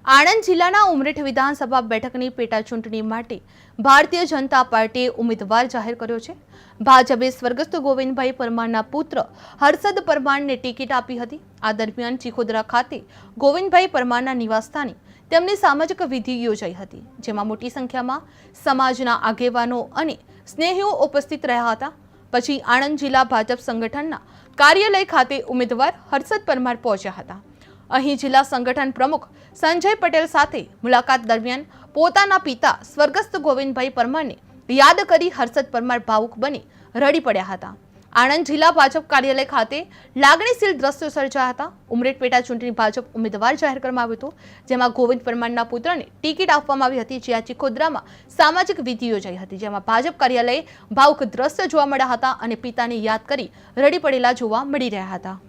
આણંદ જિલ્લાના ઉમરેઠ વિધાનસભા બેઠકની પેટા ચૂંટણી માટે ભારતીય જનતા પાર્ટીએ ઉમેદવાર જાહેર કર્યો છે। ભાજપે સ્વર્ગસ્થ ગોવિંદભાઈ પરમારના પુત્ર હર્ષદ પરમારને ટિકિટ આપી હતી। આ દરમિયાન ચીખોદરા ખાતે ગોવિંદભાઈ પરમારના નિવાસસ્થાને તેમની સામાજિક વિધિ યોજાઈ હતી, જેમાં મોટી સંખ્યામાં સમાજના આગેવાનો અને સ્નેહીઓ ઉપસ્થિત રહ્યા હતા। પછી આણંદ જિલ્લા ભાજપ સંગઠનના કાર્યાલય ખાતે ઉમેદવાર હર્ષદ પરમાર પહોંચ્યા હતા। અહીં જિલ્લા સંગઠન પ્રમુખ સંજય પટેલ સાથે મુલાકાત દરમિયાન પોતાના પિતા સ્વર્ગસ્થ ગોવિંદભાઈ પરમારને યાદ કરી હર્ષદ પરમાર ભાવુક બની રડી પડ્યા હતા। આણંદ જિલ્લા ભાજપ કાર્યાલય ખાતે લાગણીશીલ દ્રશ્યો સર્જાયા હતા। ઉમરેઠ પેટા ચૂંટણી ભાજપ ઉમેદવાર જાહેર કરવામાં આવ્યું હતું, જેમાં ગોવિંદ પરમારના પુત્રને ટિકિટ આપવામાં આવી હતી। જ્યાં ચીખોદરામાં સામાજિક વિધિ યોજાઈ હતી, જેમાં ભાજપ કાર્યાલયે ભાવુક દ્રશ્ય જોવા મળ્યા હતા અને પિતાને યાદ કરી રડી પડેલા જોવા મળી રહ્યા હતા।